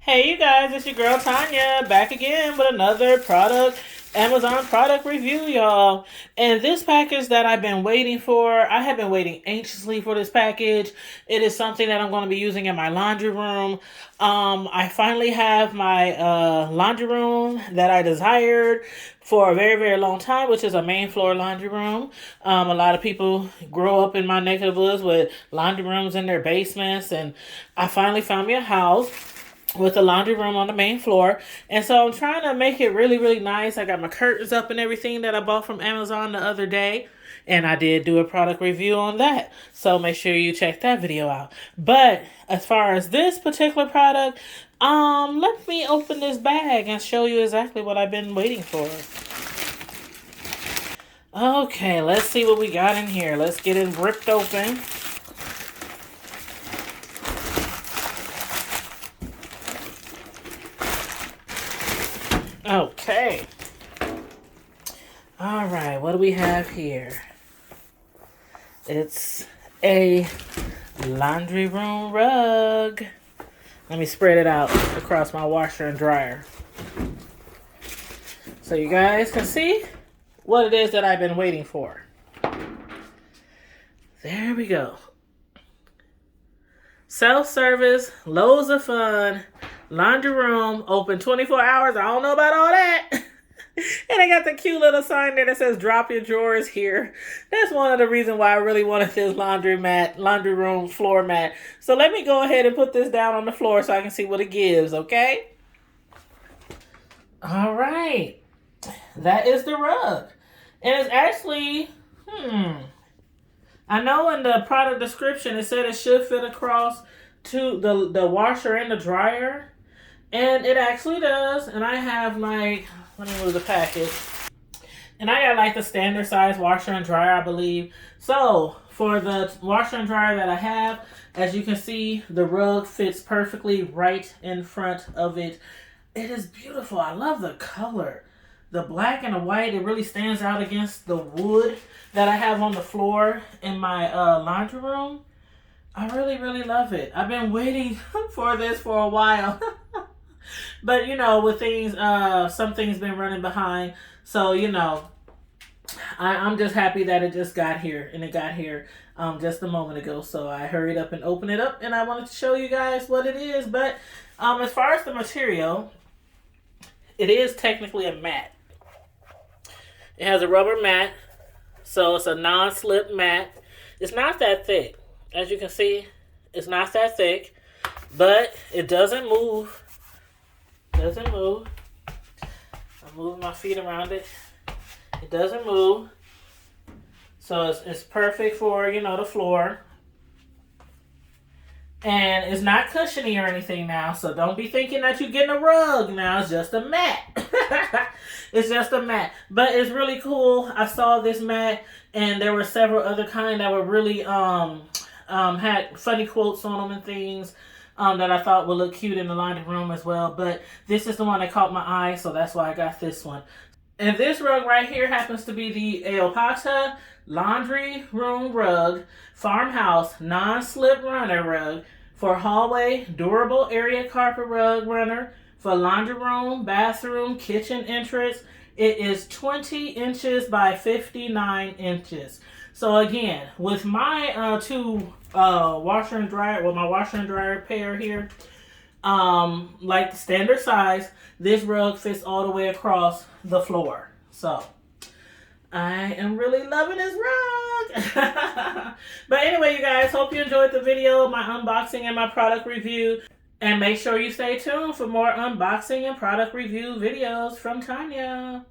Hey you guys, it's your girl Tanya back again with another Amazon product review, y'all. And this package that I've been waiting for, I have been waiting anxiously for this package. It is something that I'm going to be using in my laundry room. I finally have my laundry room that I desired for a very, very long time, which is a main floor laundry room. A lot of people grow up in my neck of the woods with laundry rooms in their basements, and I finally found me a house with a laundry room on the main floor. And so I'm trying to make it really, really nice. I got my curtains up and everything that I bought from Amazon the other day. And I did do a product review on that. So make sure you check that video out. But as far as this particular product, let me open this bag and show you exactly what I've been waiting for. Okay, let's see what we got in here. Let's get it ripped open. Okay. All right, what do we have here? It's a laundry room rug. Let me spread it out across my washer and dryer so you guys can see what it is that I've been waiting for. There we go. Self-service, loads of fun, laundry room, open 24 hours. I don't know about all that. And I got the cute little sign there that says drop your drawers here. That's one of the reasons why I really wanted this laundry room floor mat. So let me go ahead and put this down on the floor so I can see what it gives, okay? All right. That is the rug. And it's actually, I know in the product description it said it should fit across to the washer and the dryer. And it actually does. And I have like, let me move the package. And I got like the standard size washer and dryer, I believe. So for the washer and dryer that I have, as you can see, the rug fits perfectly right in front of it. It is beautiful. I love the color. The black and the white, it really stands out against the wood that I have on the floor in my laundry room. I really, really love it. I've been waiting for this for a while. But, you know, with things, some things been running behind. So, you know, I'm just happy that it just got here. And it got here just a moment ago. So I hurried up and opened it up. And I wanted to show you guys what it is. But as far as the material, it is technically a mat. It has a rubber mat. So it's a non-slip mat. It's not that thick. As you can see, it's not that thick. But it doesn't move. Doesn't move. I'm moving my feet around it. It doesn't move. So it's perfect for, you know, the floor. And it's not cushiony or anything now. So don't be thinking that you're getting a rug now. It's just a mat. It's just a mat. But it's really cool. I saw this mat and there were several other kind that were really had funny quotes on them and things. That I thought would look cute in the laundry room as well. But this is the one that caught my eye, so that's why I got this one. And this rug right here happens to be the Aopota Laundry Room Rug Farmhouse Non-Slip Runner Rug for hallway durable area carpet rug runner for laundry room, bathroom, kitchen entrance. It is 20 inches by 59 inches. So again, with my two washer and dryer, well, my washer and dryer pair here, like the standard size, this rug fits all the way across the floor. So I am really loving this rug. But anyway, you guys, hope you enjoyed the video, my unboxing and my product review. And make sure you stay tuned for more unboxing and product review videos from Tanya.